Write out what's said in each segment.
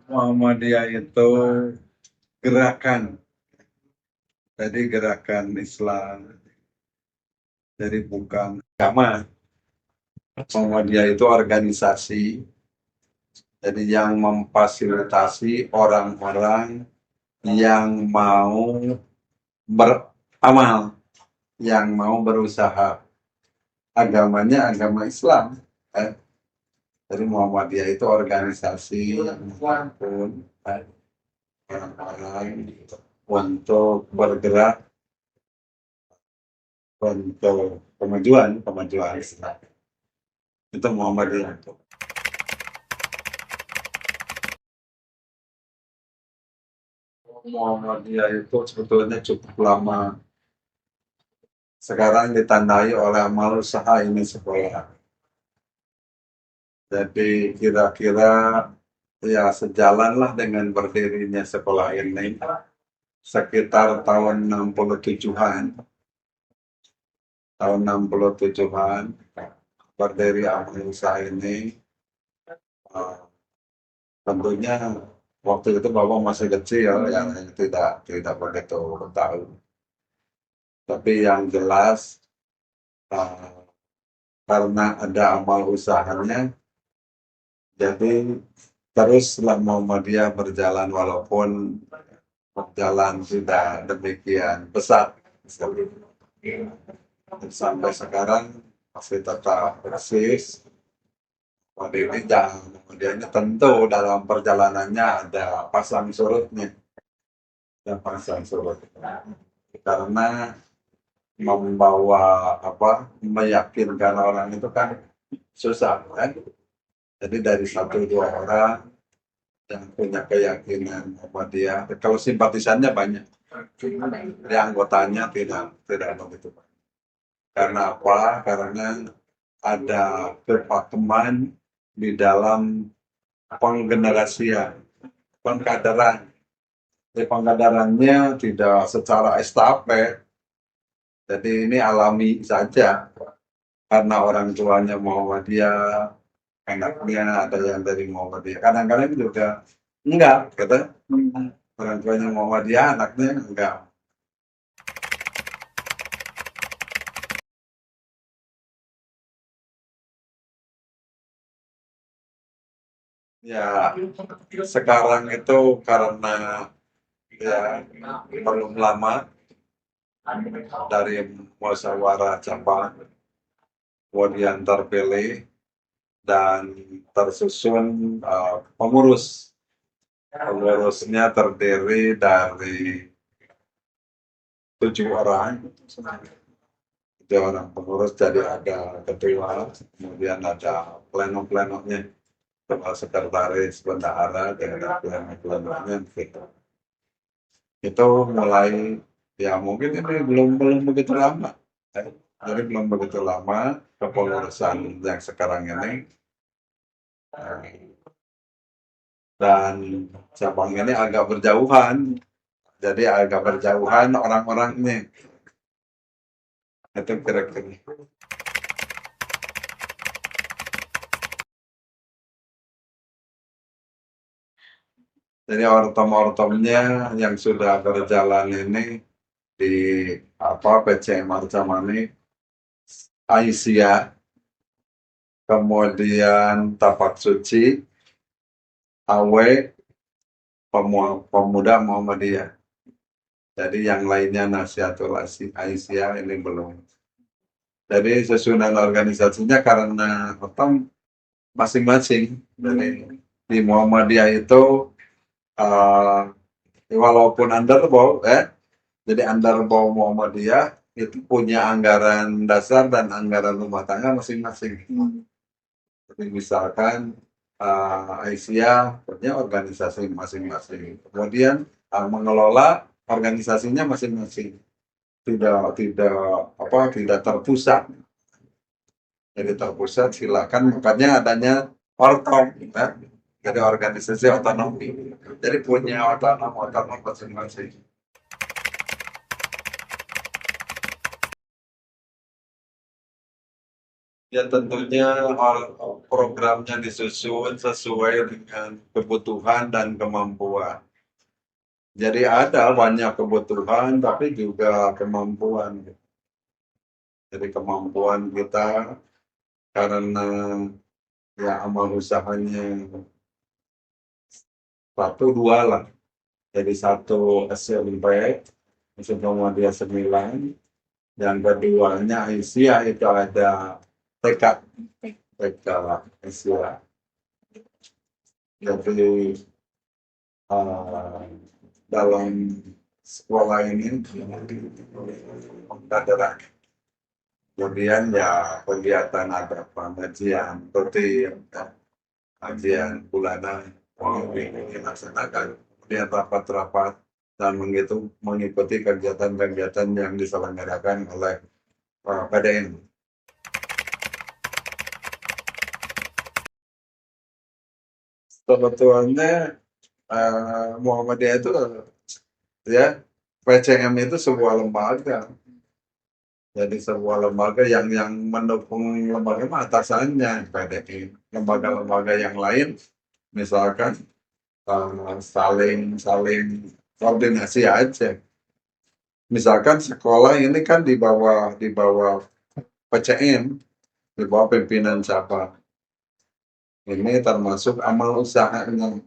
Muhammadiyah itu gerakan, jadi gerakan Islam, jadi bukan agama. Muhammadiyah itu organisasi, jadi yang memfasilitasi orang-orang yang mau beramal, yang mau berusaha. Agamanya agama Islam. Jadi Muhammadiyah itu organisasi yang menghimpun orang-orang untuk bergerak untuk kemajuan Islam. Itu Muhammadiyah. Muhammadiyah itu sebetulnya cukup lama. Sekarang ditandai oleh amal usaha ini sekolah. Jadi kira-kira ya sejalan lah dengan berdirinya sekolah ini sekitar tahun 67-an. Tahun 67-an berdiri amal usaha ini. Uh, Tentunya waktu itu Bapak masih kecil, yang tidak begitu tahu. Tapi yang jelas uh, karena ada amal usahanya, jadi teruslah Muhammadiyah berjalan walaupun berjalan tidak demikian pesat. Sampai sekarang masih tetap eksis. Kemudian tentu dalam perjalanannya ada pasang surutnya. Ada pasang surut. Karena membawa meyakinkan orang itu kan susah kan. Jadi dari satu dua orang yang punya keyakinan Muhammadiyah, kalau simpatisannya banyak, dari anggotanya tidak begitu banyak. Karena apa? Karena ada kepakeman di dalam penggenerasian, pengkaderan. Jadi pengkaderannya tidak secara estafet, jadi ini alami saja. Karena orang tuanya Muhammadiyah, anaknya ada yang dari Muhammadiyah. Kadang-kadang juga enggak, kata orang tuanya Muhammadiyah, anaknya enggak. Ya, sekarang itu karena ya belum lama dari musyawarah cabang, kemudian terpilih dan tersusun pengurus. Pengurusnya terdiri dari 7 orang. 7 orang pengurus, jadi ada ketua, kemudian ada pleno-plenonya, kepala sekretaris, bendahara, dan ada pleno-plenonya gitu. Itu mulai ya mungkin ini belum begitu lama. Jadi belum begitu lama kepengurusan yang sekarang ini. Dan cabang ini agak berjauhan, jadi agak berjauhan orang-orangnya. Itu kira-kira. Jadi ortom-ortomnya yang sudah berjalan ini di PCM Arcamani, Aisyah, kemudian Tapak Suci, Awe, Pemuda Muhammadiyah. Jadi yang lainnya Nasihatul Aisyah ini belum. Jadi susunan organisasinya karena masing-masing. Jadi di Muhammadiyah itu walaupun jadi underbow Muhammadiyah itu punya anggaran dasar dan anggaran rumah tangga masing-masing. Jadi misalkan Aisyah punya organisasi masing-masing, kemudian mengelola organisasinya masing-masing, tidak terpusat. Jadi terpusat silakan, makanya adanya ortom, ya. Jadi organisasi otonomi, jadi punya otonom masing-masing. Ya tentunya programnya disusun sesuai dengan kebutuhan dan kemampuan. Jadi ada banyak kebutuhan tapi juga kemampuan. Jadi kemampuan kita karena ya amal usahanya satu dua lah. Jadi satu SMP untuk dia 9, yang keduanya Asia itu ada TK TK Asia. Jadi eh, dalam sekolah ini adalah kemudian ya kegiatan ada pengajian rutin, ya, kajian bulanan yang dilaksanakan, kemudian rapat-rapat dan mengikuti kegiatan-kegiatan yang diselenggarakan oleh PDN. Sebetulnya Muhammadiyah itu ya PCM itu sebuah lembaga. Jadi sebuah lembaga yang mendukung lembaga atasannya PDI. Lembaga-lembaga yang lain misalkan saling saling koordinasi aja. Misalkan sekolah ini kan di bawah PCM, di bawah pimpinan cabang. Ini termasuk amal usahanya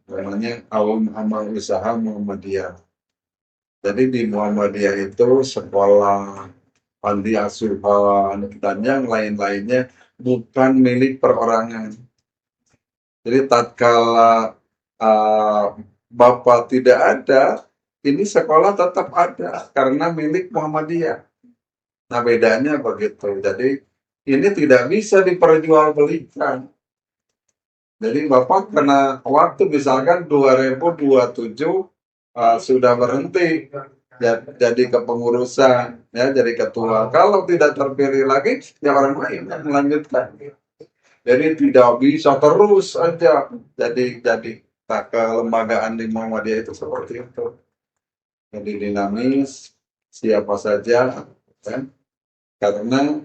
namanya amal usaha Muhammadiyah. Jadi di Muhammadiyah itu sekolah, panti asuhan, dan yang lain-lainnya bukan milik perorangan. Jadi tatkala uh, Bapak tidak ada, ini sekolah tetap ada karena milik Muhammadiyah. Nah bedanya begitu. Jadi ini tidak bisa diperjualbelikan. Jadi Bapak kena waktu misalkan 2027 sudah berhenti jadi kepengurusan, ya jadi ketua. Kalau tidak terpilih lagi, ya orang lain yang melanjutkan. Jadi tidak bisa terus aja jadi kelembagaan di Muhammadiyah itu seperti itu. Jadi dinamis, siapa saja, kan? Karena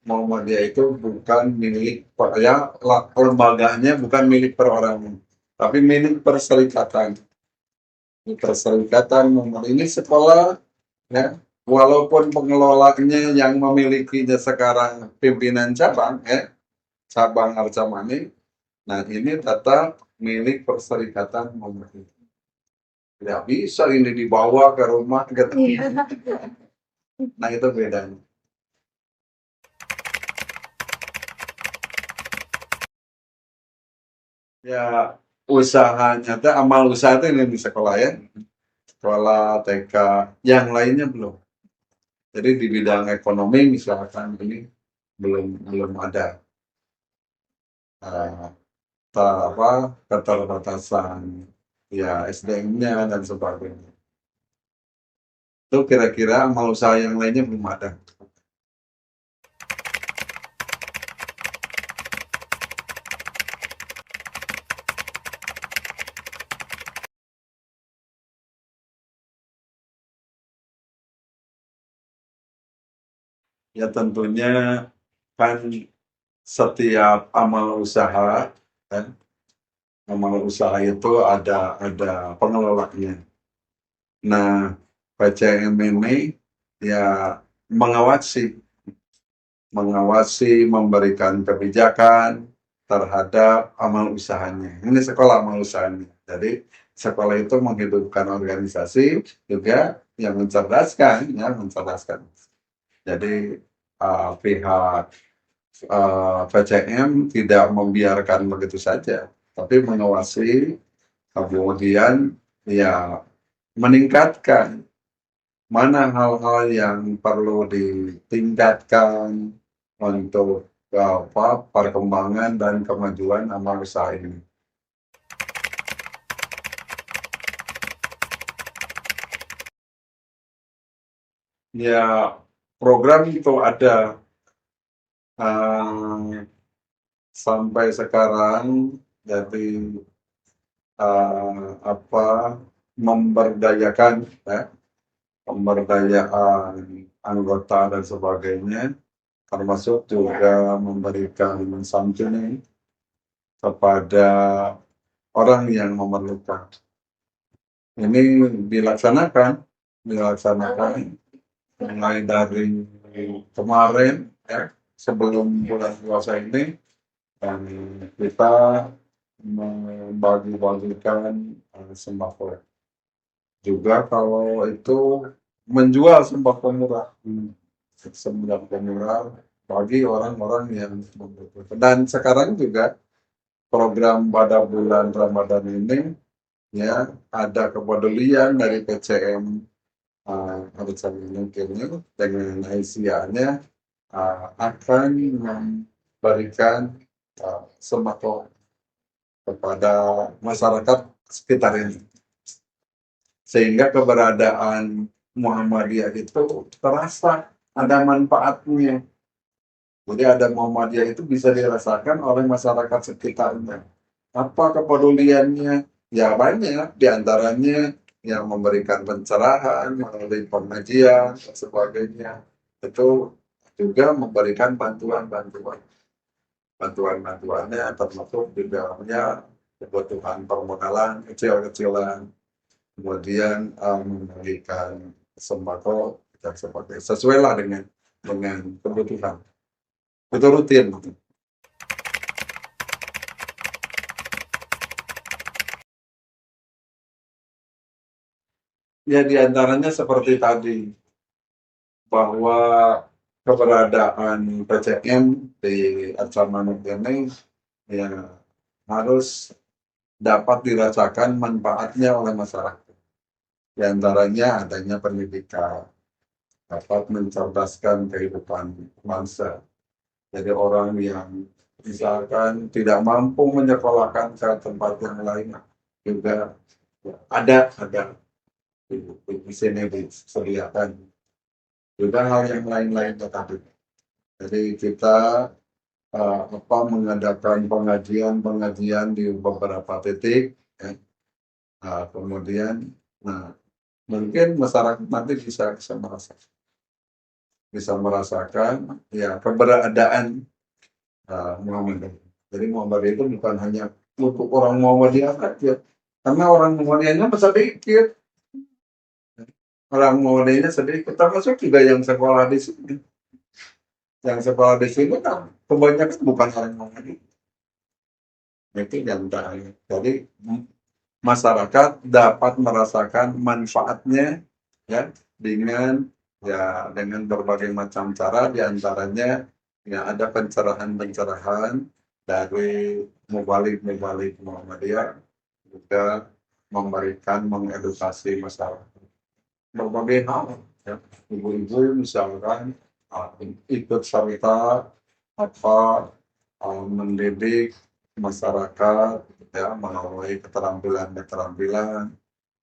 Muhammadiyah itu bukan milik ya lembaganya bukan milik perorangan, tapi milik perserikatan. Perserikatan ini sekolah ya, walaupun pengelolanya yang memilikinya sekarang pimpinan cabang ya, cabang Arcamani, nah ini tetap milik perserikatan Muhammadiyah. Tidak bisa ini dibawa ke rumah gitu. Iya. Nah itu bedanya. Ya usahanya teh amal usaha itu yang di sekolah ya, sekolah TK, yang lainnya belum. Jadi di bidang ekonomi misalkan ini belum belum ada uh, keterbatasan ya SDM-nya dan sebagainya. Itu kira-kira amal usaha yang lainnya belum ada. Ya tentunya kan setiap amal usaha kan, amal usaha itu ada pengelolanya. Nah, PCM ini ya mengawasi, memberikan kebijakan terhadap amal usahanya. Ini sekolah amal usahanya. Jadi sekolah itu menghidupkan organisasi juga yang mencerdaskan, ya mencerdaskan. Jadi pihak PCM tidak membiarkan begitu saja, tapi mengawasi, kemudian ya meningkatkan mana hal-hal yang perlu ditingkatkan untuk perkembangan dan kemajuan amal usaha ini. Ya program itu ada uh, sampai sekarang, jadi apa memberdayakan ya, pemberdayaan anggota dan sebagainya. termasuk juga memberikan santunan kepada orang yang memerlukan. Ini dilaksanakan mulai dari kemarin ya, sebelum bulan puasa ini, dan kita membagi-bagikan sembako. Juga kalau itu menjual sembako murah, sembako murah bagi orang-orang yang membutuhkan. Dan sekarang juga program pada bulan Ramadan ini ya ada kepedulian dari PCM Arisan ini dengan Aisyahnya akan memberikan sembako kepada masyarakat sekitar ini, sehingga keberadaan Muhammadiyah itu terasa ada manfaatnya. Jadi ada Muhammadiyah itu bisa dirasakan oleh masyarakat sekitarnya. Apa kepeduliannya? Ya banyak, diantaranya yang memberikan pencerahan melalui pengajian dan sebagainya. Itu juga memberikan bantuan-bantuan. Bantuan-bantuannya termasuk di dalamnya kebutuhan permodalan kecil-kecilan, kemudian memberikan sembako dan sebagainya. Sesuai lah dengan kebutuhan. Itu rutin. Ya diantaranya seperti tadi, bahwa keberadaan PCM di Arca Manuk ini ya harus dapat dirasakan manfaatnya oleh masyarakat. Di antaranya adanya pendidikan, dapat mencerdaskan kehidupan bangsa. Jadi orang yang misalkan tidak mampu menyekolahkan ke tempat yang lain juga ada di sini disediakan. Juga hal yang lain-lain tetapi. Jadi kita mengadakan pengajian di beberapa titik, ya. Kemudian, mungkin masyarakat nanti bisa merasakan ya keberadaan Muhammadiyah. Jadi Muhammadiyah itu bukan hanya untuk orang Muhammadiyah saja, karena orang Muhammadiyahnya sedikit, termasuk juga yang sekolah di sini. Yang sekolah di sini kan kebanyakan bukan orang Muhammadiyah. Itu yang terakhir. Jadi masyarakat dapat merasakan manfaatnya ya dengan berbagai macam cara, diantaranya ya ada pencerahan dari mubalik Muhammadiyah, juga mengedukasi masyarakat berbagai hal ya. Ibu-ibu misalkan ikut serta mendidik masyarakat ya melalui keterampilan,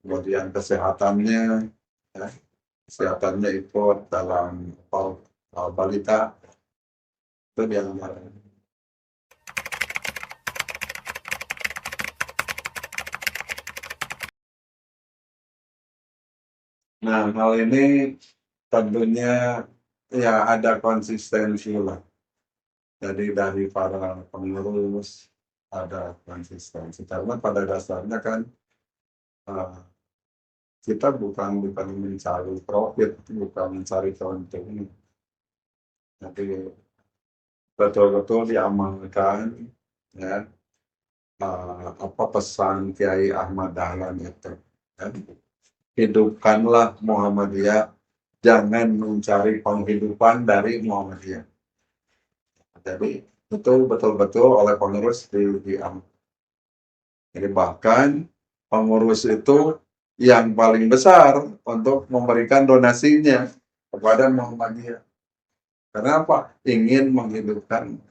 kemudian kesehatannya ikut dalam balita itu yang. Nah, hal ini tentunya ya ada konsistensi lah. Jadi dari para pengurus ada konsistensi, karena pada dasarnya kan kita bukan mencari profit, bukan mencari keuntungan. Jadi betul-betul diamalkan ya apa pesan Kiai Ahmad Dahlan itu. Ya. Hidupkanlah Muhammadiyah, jangan mencari penghidupan dari Muhammadiyah. Jadi itu betul-betul oleh pengurus diamalkan. Jadi bahkan pengurus itu yang paling besar untuk memberikan donasinya kepada Muhammadiyah. Karena apa? Ingin menghidupkan.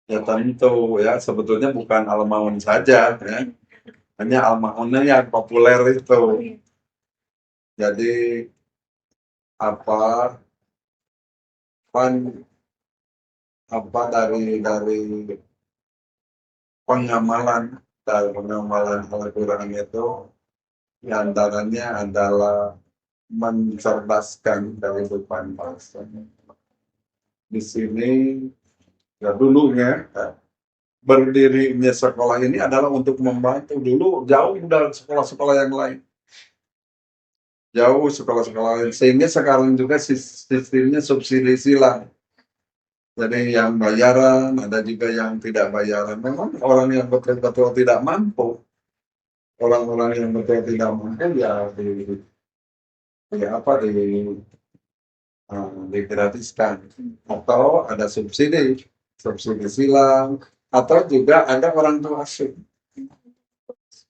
Ya tentu ya, sebetulnya bukan Al-Maun saja ya. Hanya Al-Maunnya yang populer itu. Jadi apa tahapan apa dari pengamalan Al-Quran itu diantaranya adalah mencerdaskan kehidupan bangsa. Di sini ya dulunya berdirinya sekolah ini adalah untuk membantu dulu jauh dari sekolah-sekolah yang lain. Jauh sekolah-sekolah lain. Sehingga sekarang juga sistemnya subsidi silang. Jadi yang bayaran, ada juga yang tidak bayaran. Memang orang yang betul-betul tidak mampu, orang-orang yang betul tidak mampu ya digratiskan atau ada subsidi silang atau juga ada orang tua asuh.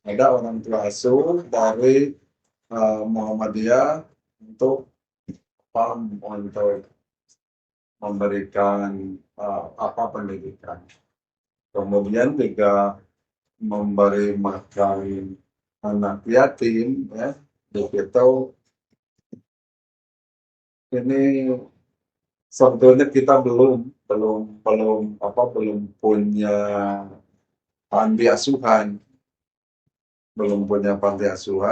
Ada orang tua asuh dari Muhammadiyah untuk memberikan pendidikan. Kemudian juga memberi makan anak yatim, ya. Begitu ini sebetulnya kita belum punya panti asuhan,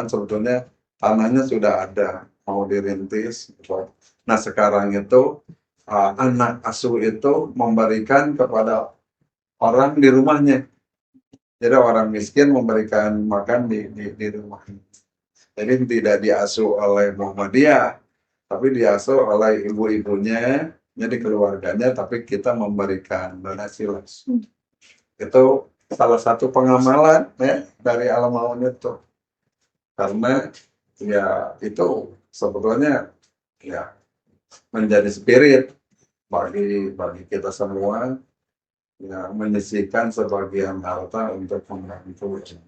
sebetulnya tanahnya sudah ada mau dirintis. Nah sekarang itu anak asuh itu memberikan kepada orang di rumahnya. Jadi orang miskin memberikan makan di rumahnya. Jadi tidak diasuh oleh Muhammadiyah, tapi diasuh oleh ibu-ibunya, jadi keluarganya, tapi kita memberikan donasi langsung. Itu salah satu pengamalan ya dari Al-Maun itu. Karena ya itu sebetulnya ya menjadi spirit bagi kita semua ya menyisihkan sebagian harta untuk membantu itu.